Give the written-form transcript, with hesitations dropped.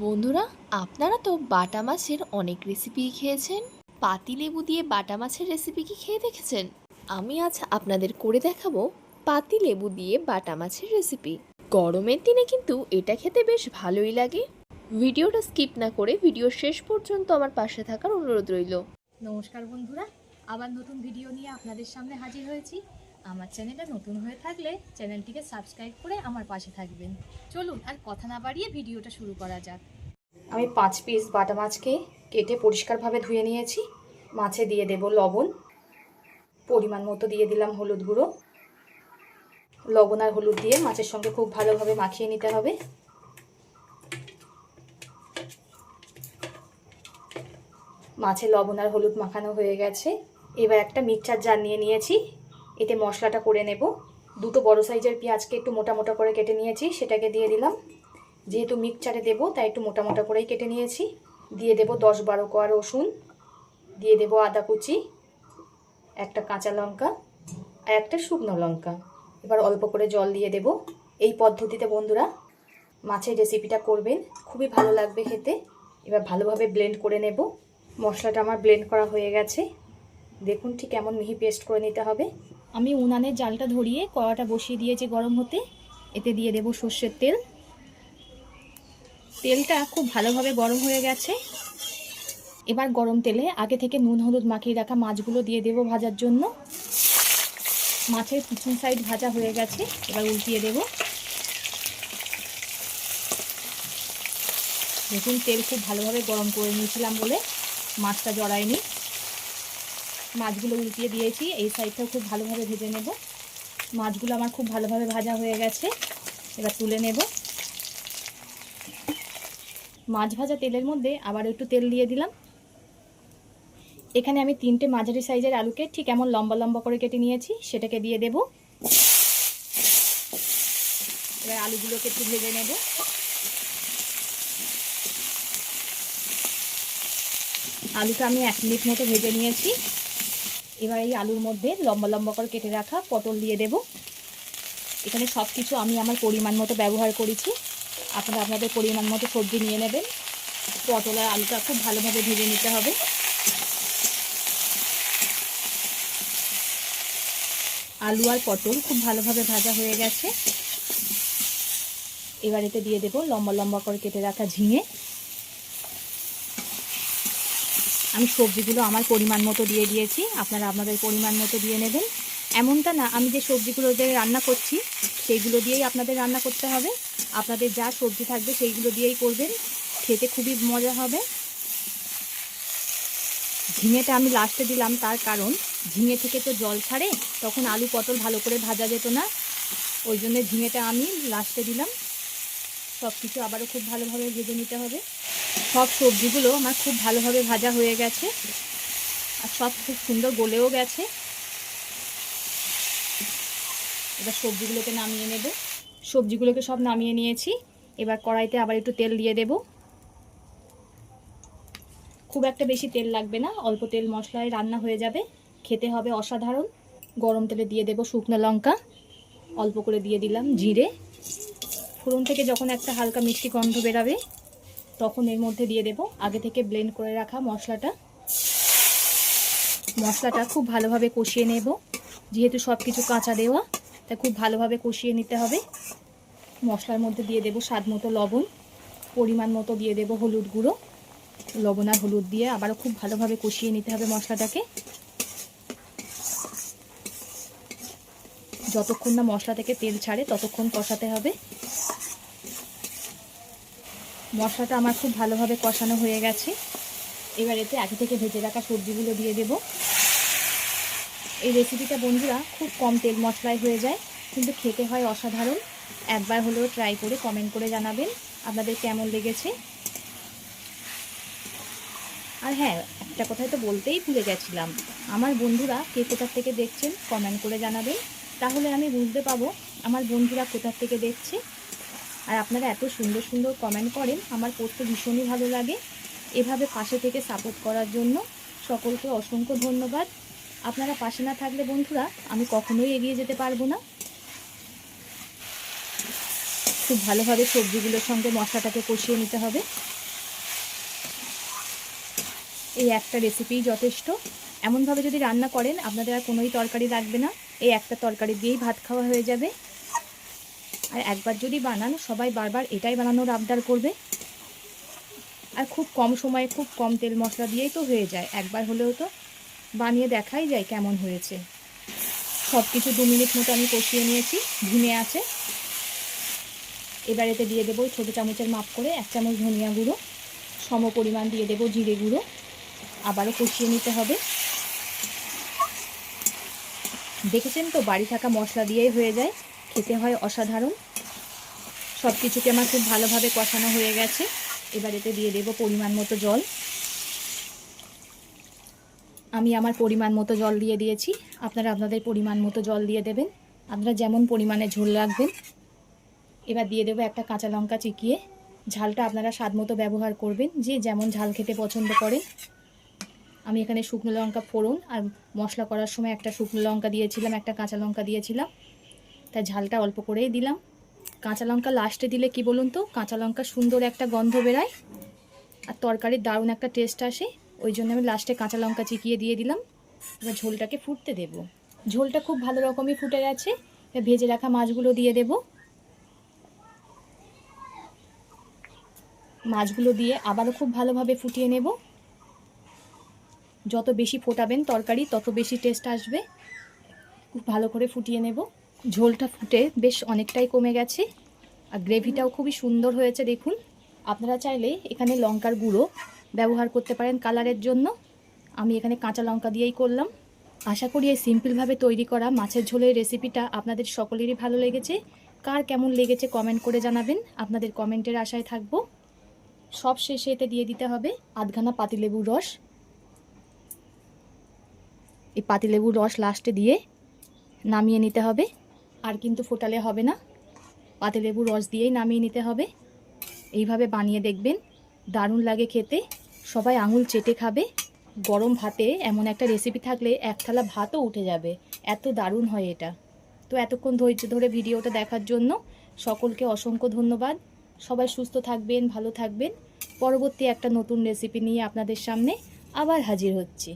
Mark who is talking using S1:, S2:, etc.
S1: বন্ধুরা, আপনারা তো বাটা মাছের অনেক রেসিপি খেয়েছেন। পাতিলেবু দিয়ে বাটা মাছের রেসিপি কি খেয়ে দেখেছেন? আমি আজ আপনাদের করে দেখাবো পাতিলেবু দিয়ে বাটা মাছের রেসিপি। গরমের দিনে কিন্তু এটা খেতে বেশ ভালোই লাগে। ভিডিওটা স্কিপ না করে ভিডিও শেষ পর্যন্ত আমার পাশে থাকার অনুরোধ রইল।
S2: নমস্কার বন্ধুরা, আবার নতুন ভিডিও নিয়ে আপনাদের সামনে হাজির হয়েছি। আমার চ্যানেলটা নতুন হয়ে থাকলে চ্যানেলটিকে সাবস্ক্রাইব করে আমার পাশে থাকবেন। চলুন আর কথা না বাড়িয়ে ভিডিওটা শুরু করা যাক। আমি 5 পিস বাটা মাছকে কেটে পরিষ্কারভাবে ধুয়ে নিয়েছি। মাছে দিয়ে দেব লবণ, পরিমাণ মতো দিয়ে দিলাম হলুদ গুঁড়ো। লবণ আর হলুদ দিয়ে মাছের সঙ্গে খুব ভালোভাবে মাখিয়ে নিতে হবে। মাছে লবণ আর হলুদ মাখানো হয়ে গেছে। এবার একটা মিক্সচার জার নিয়ে নিয়েছি, এতে মশলাটা করে নেব। দুটো বড় সাইজের পেঁয়াজকে একটু মোটা মোটা করে কেটে নিয়েছি, সেটাকে দিয়ে দিলাম। যেহেতু মিক্সচারে দেব তাই একটু মোটা মোটা করেই কেটে নিয়েছি। দিয়ে দেব 10-12 কোয়া রসুন, দিয়ে দেব আদা কুচি, একটা কাঁচা লঙ্কা আর একটা শুকনো লঙ্কা। এবার অল্প করে জল দিয়ে দেব। এই পদ্ধতিতে বন্ধুরা মাছের রেসিপিটা করবেন, খুবই ভালো লাগবে খেতে। এবার ভালোভাবে ব্লেন্ড করে নেব। মশলাটা আমার ব্লেন্ড করা হয়ে গেছে, দেখুন ঠিক এমন মিহি পেস্ট করে নিতে হবে। আমি উনানের জালটা ধরিয়ে কড়াটা বসিয়ে দিয়েছি গরম হতে। এতে দিয়ে দেব সর্ষের তেল। তেলটা খুব ভালোভাবে গরম হয়ে গেছে। এবার গরম তেলে আগে থেকে নুন হলুদ মাখিয়ে রাখা মাছগুলো দিয়ে দেব ভাজার জন্য। মাছের পিছন সাইড ভাজা হয়ে গেছে, এবার উল্টিয়ে দেব। দেখুন তেল খুব ভালোভাবে গরম করে নিয়েছিলাম বলে মাছটা জড়ায়নি। মাছগুলো উল্টিয়ে দিয়েছি, এই সাইডটাও খুব ভালোভাবে ভেজে নেব। মাছগুলো আমার খুব ভালোভাবে ভাজা হয়ে গেছে, এবার তুলে নেব। মাছ ভাজা তেলের মধ্যে আবার একটু তেল দিয়ে দিলাম। এখানে আমি 3টে মাঝারি সাইজের আলুকে ঠিক এমন লম্বা লম্বা করে কেটে নিয়েছি, সেটাকে দিয়ে দেব। এবার আলুগুলোকে একটু ভেজে নেব। আলুটা আমি 1 মিনিট মতো ভেজে নিয়েছি। এবার এই আলুর মধ্যে লম্বা লম্বা করে কেটে রাখা পটল দিয়ে দেব। এখানে সব কিছু আমি আমার পরিমাণ মতো ব্যবহার করেছি, আপনারা আপনাদের পরিমাণ মতো সবজি নিয়ে নেবেন। পটল আর আলুটা খুব ভালোভাবে ভেজে নিতে হবে। আলু আর পটল খুব ভালোভাবে ভাজা হয়ে গেছে। এবার এতে দিয়ে দেব লম্বা লম্বা করে কেটে রাখা ঝিঙে। আমি সবজিগুলো আমার পরিমাণ মতো দিয়ে দিয়েছি, আপনারা আপনাদের পরিমাণ মতো দিয়ে নেবেন। এমনটা না আমি যে সবজিগুলো দিয়ে রান্না করছি সেইগুলো দিয়েই আপনাদের রান্না করতে হবে। আপনাদের যা সবজি থাকবে সেইগুলো দিয়েই করবেন, খেতে খুবই মজা হবে। ঝিঙেটা আমি লাস্টে দিলাম, তার কারণ ঝিঙে থেকে তো জল ছাড়ে, তখন আলু পটল ভালো করে ভাজা যেত না, ওই জন্য ঝিঙেটা আমি লাস্টে দিলাম। সব কিছু আবারও খুব ভালোভাবে ভেজে নিতে হবে। সব সবজিগুলো আমার খুব ভালোভাবে ভাজা হয়ে গেছে আর সব খুব সুন্দর গলেও গেছে। এবার সবজিগুলোকে নামিয়ে নেব। সবজিগুলোকে সব নামিয়ে নিয়েছি। এবার কড়াইতে আবার একটু তেল দিয়ে দেব। খুব একটা বেশি তেল লাগবে না, অল্প তেল মশলায় রান্না হয়ে যাবে, খেতে হবে অসাধারণ। গরম তেলে দিয়ে দেব শুকনো লঙ্কা, অল্প করে দিয়ে দিলাম জিরে। ফোড়ন থেকে যখন একটা হালকা মিষ্টি গন্ধ বেরাবে তখন এর মধ্যে দিয়ে দেব আগে থেকে ব্লেন্ড করে রাখা মশলাটা। মশলাটা খুব ভালোভাবে কষিয়ে নেব, যেহেতু সব কিছু কাঁচা দেওয়া তাই খুব ভালোভাবে কষিয়ে নিতে হবে। মশলার মধ্যে দিয়ে দেব স্বাদ মতো লবণ, পরিমাণ মতো দিয়ে দেব হলুদ গুঁড়ো। লবণ আর হলুদ দিয়ে আবারও খুব ভালোভাবে কষিয়ে নিতে হবে মশলাটাকে। যতক্ষণ না মশলা থেকে তেল ছাড়ে ততক্ষণ কষাতে হবে। মশলাটা আমার খুব ভালোভাবে কষানো হয়ে গেছে। এবার এতে আগে থেকে ভেজে রাখা সবজিগুলো দিয়ে দেব। এই রেসিপিটা বন্ধুরা খুব কম তেল মশলায় হয়ে যায়, কিন্তু খেতে হয় অসাধারণ। একবার হলেও ট্রাই করে কমেন্ট করে জানাবেন আপনাদের কেমন লেগেছে। আর হ্যাঁ, একটা কথাই তো বলতেই ভুলে গেছিলাম, আমার বন্ধুরা কে কোথার থেকে দেখছেন কমেন্ট করে জানাবেন, তাহলে আমি বুঝতে পাবো আমার বন্ধুরা কোথার থেকে দেখছে। আর আপনারা এত সুন্দর সুন্দর কমেন্ট করেন, আমার পড়তে ভীষণই ভালো লাগে। এভাবে পাশে থেকে সাপোর্ট করার জন্য সকলকে অসংখ্য ধন্যবাদ। আপনারা পাশে না থাকলে বন্ধুরা আমি কখনোই এগিয়ে যেতে পারবো না। খুব ভালোভাবে সবজিগুলোর সঙ্গে মশলাটাকে কষিয়ে নিতে হবে। এই একটা রেসিপিই যথেষ্ট। এমনভাবে যদি রান্না করেন আপনাদের আর কোনোই তরকারি লাগবে না, এই একটা তরকারি দিয়েই ভাত খাওয়া হয়ে যাবে। আর একবার যদি বানান সবাই বারবার এটাই বানানোর আবদার করবে। আর খুব কম সময়ে খুব কম তেল মশলা দিয়েই তো হয়ে যায়, একবার হলেও তো বানিয়ে দেখাই যায় কেমন হয়েছে। সব কিছু 2 মিনিট মতো আমি কষিয়ে নিয়েছি ধিমে আছে। এবার এতে দিয়ে দেবো ছোটো চামচের মাপ করে 1 চামচ ধনিয়া গুঁড়ো, সম পরিমাণ দিয়ে দেবো জিরে গুঁড়ো। আবারও কষিয়ে নিতে হবে। দেখেছেন তো বাড়ি থাকা মশলা দিয়েই হয়ে যায়, খেতে হয় অসাধারণ। সব কিছুকে আমার খুব ভালোভাবে কষানো হয়ে গেছে। এবার এতে দিয়ে দেবো পরিমাণ মতো জল। আমি আমার পরিমাণ মতো জল দিয়ে দিয়েছি, আপনারা আপনাদের পরিমাণ মতো জল দিয়ে দেবেন, আপনারা যেমন পরিমাণে ঝোল রাখবেন। এবার দিয়ে দেবো একটা কাঁচা লঙ্কা চিকিয়ে। ঝালটা আপনারা স্বাদ মতো ব্যবহার করবেন, যে যেমন ঝাল খেতে পছন্দ করে। আমি এখানে শুকনো লঙ্কা ফোড়ন আর মশলা করার সময় একটা শুকনো লঙ্কা দিয়েছিলাম, একটা কাঁচা লঙ্কা দিয়েছিলাম, তাই ঝালটা অল্প করেই দিলাম। কাঁচা লঙ্কা লাস্টে দিলে কি বলুন তো, কাঁচা লঙ্কা সুন্দর একটা গন্ধ বেরায় আর তরকারির দারুণ একটা টেস্ট আসে, ওই জন্য আমি লাস্টে কাঁচা লঙ্কা চিকিয়ে দিয়ে দিলাম। এবার ঝোলটাকে ফুটতে দেব। ঝোলটা খুব ভালো রকমই ফুটে গেছে। এবার ভেজে রাখা মাছগুলো দিয়ে দেব। মাছগুলো দিয়ে আবারও খুব ভালোভাবে ফুটিয়ে নেব। যত বেশি ফোটাবেন তরকারি তত বেশি টেস্ট আসবে। খুব ভালো করে ফুটিয়ে নেব। ঝোলটা ফুটে বেশ অনেকটাই কমে গেছে আর গ্রেভিটাও খুবই সুন্দর হয়েছে দেখুন। আপনারা চাইলে এখানে লঙ্কার গুঁড়ো ব্যবহার করতে পারেন কালারের জন্য, আমি এখানে কাঁচা লঙ্কা দিয়েই করলাম। আশা করি এই সিম্পলভাবে তৈরি করা মাছের ঝোলের রেসিপিটা আপনাদের সকলেরই ভালো লেগেছে। কার কেমন লেগেছে কমেন্ট করে জানাবেন, আপনাদের কমেন্টের আশায় থাকবো। সব শেষে এতে দিয়ে দিতে হবে আধখানা পাতিলেবুর রস। এই পাতিলেবুর রস লাস্টে দিয়ে নামিয়ে নিতে হবে, আর কিন্তু ফোটালে হবে না, পাতিলেবুর রস দিয়েই নামিয়ে নিতে হবে। এইভাবে বানিয়ে দেখবেন, দারুণ লাগে খেতে, সবাই আঙুল চেটে খাবে। গরম ভাতে এমন একটা রেসিপি থাকলে 1 থালা ভাতও উঠে যাবে, এত দারুণ হয় এটা। তো এতক্ষণ ধৈর্য ধরে ভিডিওটা দেখার জন্য সকলকে অসংখ্য ধন্যবাদ। সবাই সুস্থ থাকবেন, ভালো থাকবেন। পরবর্তী একটা নতুন রেসিপি নিয়ে আপনাদের সামনে আবার হাজির হচ্ছি।